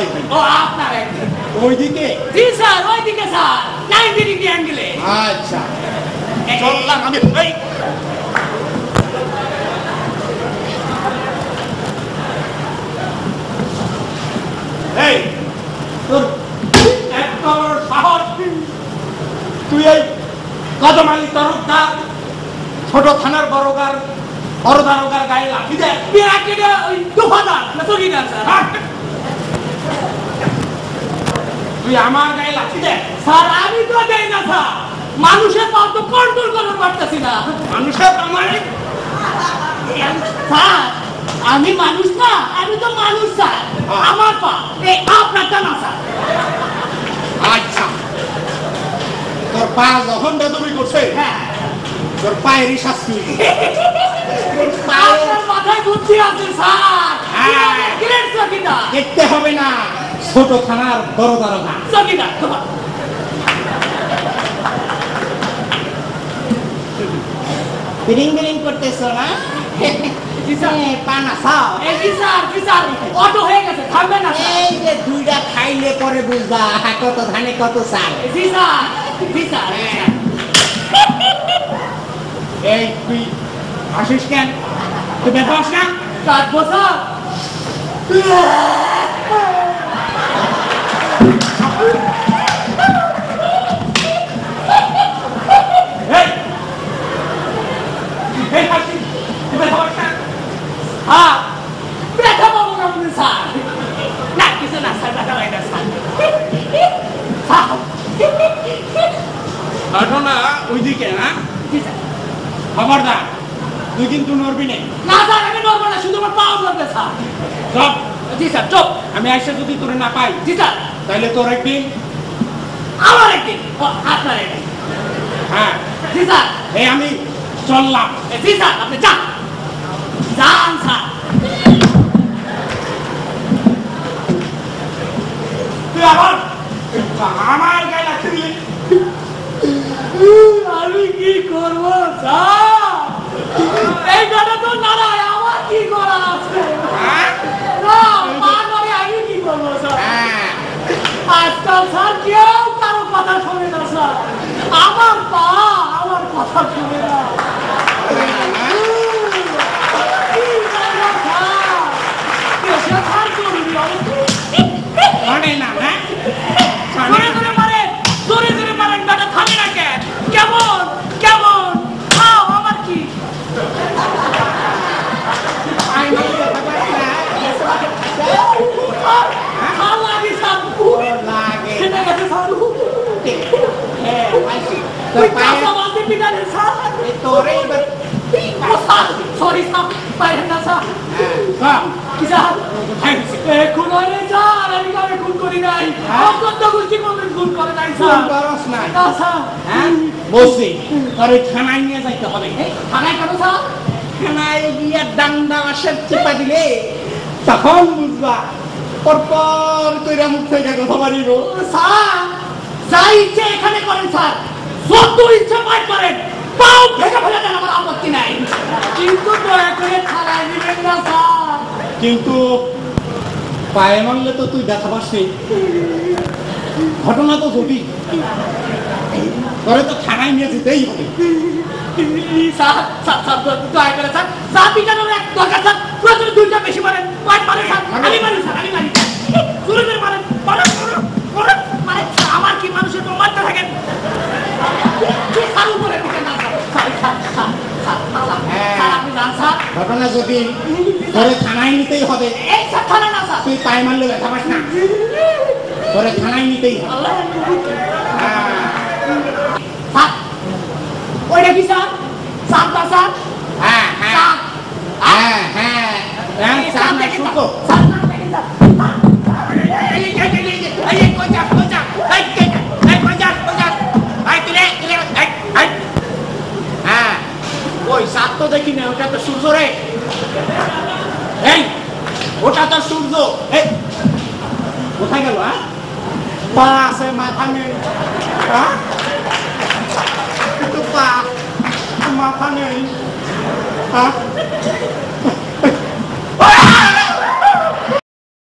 এখানে। ও আপনার এখানে ওইদিকে? জি স্যার ওইদিকে স্যার 90 ডিগ্রি অ্যাঙ্গেলে। আচ্ছা চললাম আমি। এই তোর এত বড় সাহস, তুই এই কদমালি তরফদার ছোট থানার বড় দারোগার গায়ে লাঠি দেয়? ওই দফাদার না চকিদার স্যার। তুই আমার গায়ে লাঠি দেয়? স্যার আমি তো দেই না স্যার, মানুষের পা তো কন্ট্রোল করতে পারতেছি না। মানুষের মানে? স্যার আমি মানুষ না, আমি তো মানুষ স্যার, আমার পা এই আপনারটা না স্যার। আচ্ছা তোর পা যখন বেদবি করছে হ্যাঁ তোর পায়েরই শাস্তি। আপনার মাথায় বুদ্ধি আছে স্যার। গ্রেট চকিদার। দেখতে হবে না, ছোট থানার বড় দারোগা চকিদার বিলিং বিলিং করতেছো না? পানা খাও। অটো হয়ে গেছে, থামবে না স্যার। এই যে দুইটা খাইলে পরে বুঝবা কত ধানে কত চাল। জি স্যার, জি স্যার। এই তুই আসিস কেন? তুই ব্যথা পাস না? 7 বছর এই হাসি, তুই ব্যথা পাস না? হ্যাঁ ব্যথা পাবো না আপনি স্যার। না কিছু না স্যার, ব্যথা পাই না স্যার। ঘটনা ওইদিকে না? জি স্যার। খবরদার তুই কিন্তু নড়বি না। না স্যার আমি নড়বো না, শুধু আমার পাও লাগবে স্যার। চপ। জি স্যার চুপ। আমি আইসা যদি তোরে না পাই জি স্যার। তাহলে তোর একদিন আমার একদিন আপনার একদিন। হ্যাঁ জি স্যার। এই আমি চললাম। জি স্যার আপনি যান যান স্যার। তুই আবার আমার গায়ে লাগতে দিলি? আমি কি করবো স্যার? এই গাড়া তো নাড়ায়, আমার কি করার আছে? না পা নড়ে আমি কি করবো স্যার? আজকাল স্যার কেউ কারো কথা শোনে না স্যার, আমার পা আমার কথা শুনে না। কি করবো স্যার? দেশে স্যার জরুরি অবস্থা। মানে না না জোরে জোরে মারেন, জোরে জোরে মারেন, গাটা থামে না কেন? কেমন কেমন খাও আমার কি? ভাল লাগে স্যার, লাগে খেতে গেছে স্যার। তোর ওই পায়ে চাপা বালতি পিটানে স্যার। তোরে এবার ও স্যার, সরি স্যার, পারেন না স্যার। কি স্যার? খুন হয়নি স্যার, আমি কাউকে খুন করি নাই। অত্যন্ত গোষ্ঠী কোনদিন খুন করে নাই স্যার। বরস নাই। না স্যার। বলছি তোর ওই থানায় নিয়ে যাইতে হবে। থানায় কেন স্যার? খানায় গিয়া ডান্ডা মাসের চিপা দিলে তখন বুঝবা পরপর কইরা মুখ থেকে কথা বাড়িব। স্যার যা ইচ্ছে এখানে করেন স্যার, যত ইচ্ছে পাই করেন, পাও ভেঙে ফেলে দেন, আমার আপত্তি নাই, কিন্তু দয়া করে থানায় নেবেন না স্যার। কিন্তু পায়ে মারলে তো তুই ব্যথা পাসনি। ঘটনা তো জটিল, তোরে তো থানায় নিয়ে যেতেই হবে। স্যার স্যার স্যার দয়া করে স্যার, যা পিটানোর এক দরকার স্যার, প্রয়োজনে 2টা বেশি মারেন, মারেন স্যার, আমি মারি স্যার, আমি মারি, শুরু করে মারেন, মারেন মারেন মানে আমার কি মানুষের তো মারতে থাকেন স্যার, উপরে দিকে না sir, sir sir sir sir আপনি যান স্যার। ঘটনা জটিল, তোরে থানায় নিতেই হবে। এই স্যার থানা না স্যার, তুই পায়ে মারলে ব্যথা পাস না, তোরে থানায় নিতেই হবে। আল্লাহ স্যার ওইটা কি স্যার? সাতটা স্যার? হ্যাঁ হ্যাঁ সাত হ্যাঁ হ্যাঁ হ্যাঁ স্যার না দেখেন শুকো। স্যার না দেখেন স্যার। হ্যাঁ ওই সাত তো দেখি না, ওটা তো সূর্য রে। এই ওটা তো সূর্য। এই কোথায় গেল? হ্যাঁ পা আছে মাথা নেই। হ্যাঁ কিন্তু পা মাথা নেই। হ্যাঁ